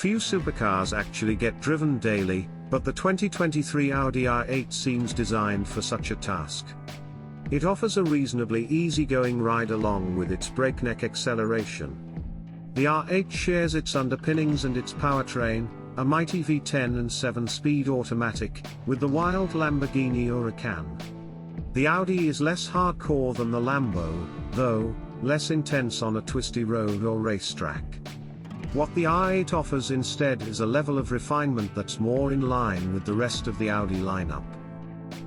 Few supercars actually get driven daily, but the 2023 Audi R8 seems designed for such a task. It offers a reasonably easygoing ride along with its breakneck acceleration. The R8 shares its underpinnings and its powertrain, a mighty V10 and 7-speed automatic, with the wild Lamborghini Huracan. The Audi is less hardcore than the Lambo, though, less intense on a twisty road or racetrack. What the R8 offers instead is a level of refinement that's more in line with the rest of the Audi lineup.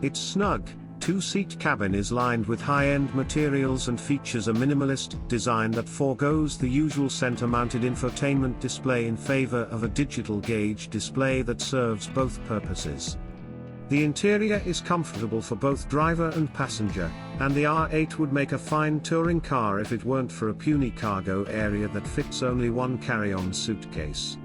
Its snug, two-seat cabin is lined with high-end materials and features a minimalist design that forgoes the usual center-mounted infotainment display in favor of a digital gauge display that serves both purposes. The interior is comfortable for both driver and passenger, and the R8 would make a fine touring car if it weren't for a puny cargo area that fits only one carry-on suitcase.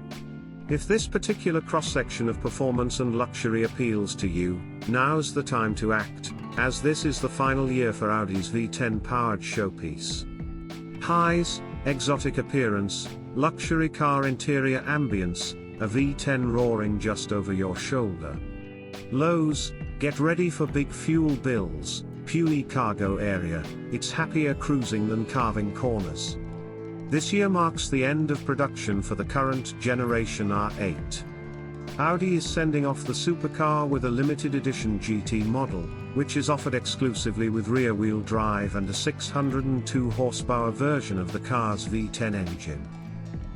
If this particular cross-section of performance and luxury appeals to you, now's the time to act, as this is the final year for Audi's V10-powered showpiece. Highs, exotic appearance, luxury car interior ambience, a V10 roaring just over your shoulder. Lows, get ready for big fuel bills, puny cargo area, it's happier cruising than carving corners. This year marks the end of production for the current generation R8. Audi is sending off the supercar with a limited edition GT model, which is offered exclusively with rear-wheel drive and a 602 horsepower version of the car's V10 engine.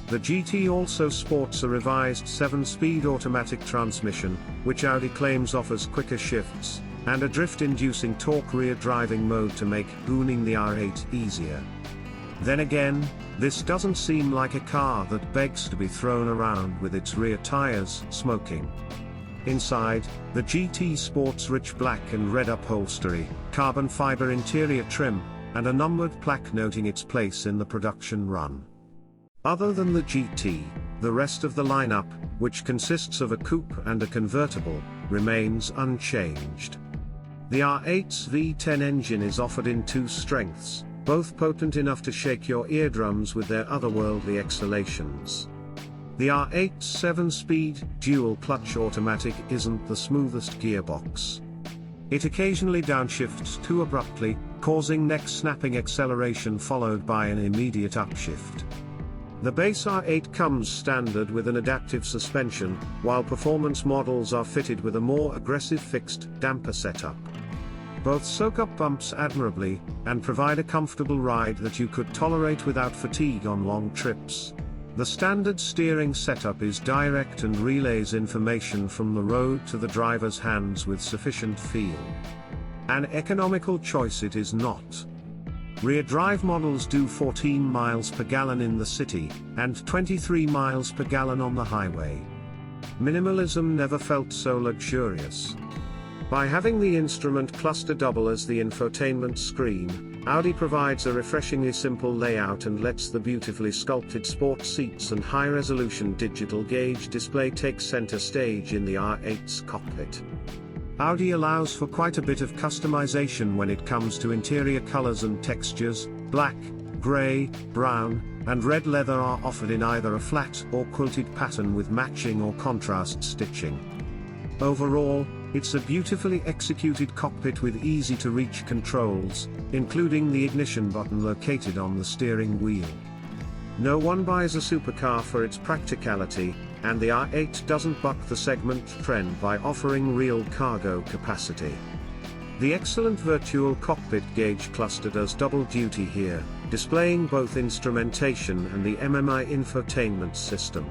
The GT also sports a revised 7-speed automatic transmission, which Audi claims offers quicker shifts, and a drift-inducing torque rear driving mode to make owning the R8 easier. Then again, this doesn't seem like a car that begs to be thrown around with its rear tires smoking. Inside, the GT sports rich black and red upholstery, carbon fiber interior trim, and a numbered plaque noting its place in the production run. Other than the GT, the rest of the lineup, which consists of a coupe and a convertible, remains unchanged. The R8's V10 engine is offered in two strengths, both potent enough to shake your eardrums with their otherworldly exhalations. The R8's 7-speed, dual-clutch automatic isn't the smoothest gearbox. It occasionally downshifts too abruptly, causing neck-snapping acceleration followed by an immediate upshift. The base R8 comes standard with an adaptive suspension, while performance models are fitted with a more aggressive fixed damper setup. Both soak up bumps admirably, and provide a comfortable ride that you could tolerate without fatigue on long trips. The standard steering setup is direct and relays information from the road to the driver's hands with sufficient feel. An economical choice it is not. Rear drive models do 14 miles per gallon in the city, and 23 miles per gallon on the highway. Minimalism never felt so luxurious. By having the instrument cluster double as the infotainment screen, Audi provides a refreshingly simple layout and lets the beautifully sculpted sport seats and high-resolution digital gauge display take center stage in the R8's cockpit. Audi allows for quite a bit of customization when it comes to interior colors and textures. Black, gray, brown, and red leather are offered in either a flat or quilted pattern with matching or contrast stitching. Overall, it's a beautifully executed cockpit with easy-to-reach controls, including the ignition button located on the steering wheel. No one buys a supercar for its practicality, and the R8 doesn't buck the segment trend by offering real cargo capacity. The excellent virtual cockpit gauge cluster does double duty here, displaying both instrumentation and the MMI infotainment system.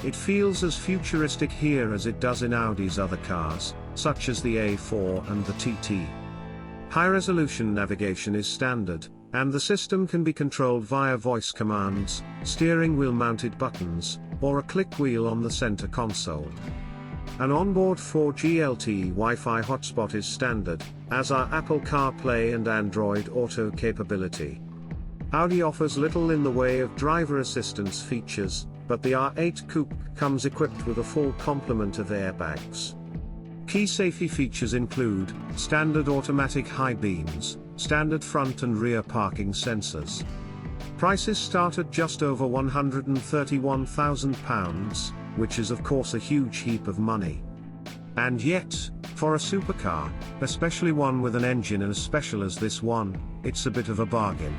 It feels as futuristic here as it does in Audi's other cars, such as the A4 and the TT. High-resolution navigation is standard, and the system can be controlled via voice commands, steering wheel-mounted buttons, or a click wheel on the center console. An onboard 4G LTE Wi-Fi hotspot is standard, as are Apple CarPlay and Android Auto capability. Audi offers little in the way of driver assistance features, but the R8 Coupe comes equipped with a full complement of airbags. Key safety features include standard automatic high beams, standard front and rear parking sensors. Prices start at just over £131,000, which is of course a huge heap of money. And yet, for a supercar, especially one with an engine as special as this one, it's a bit of a bargain.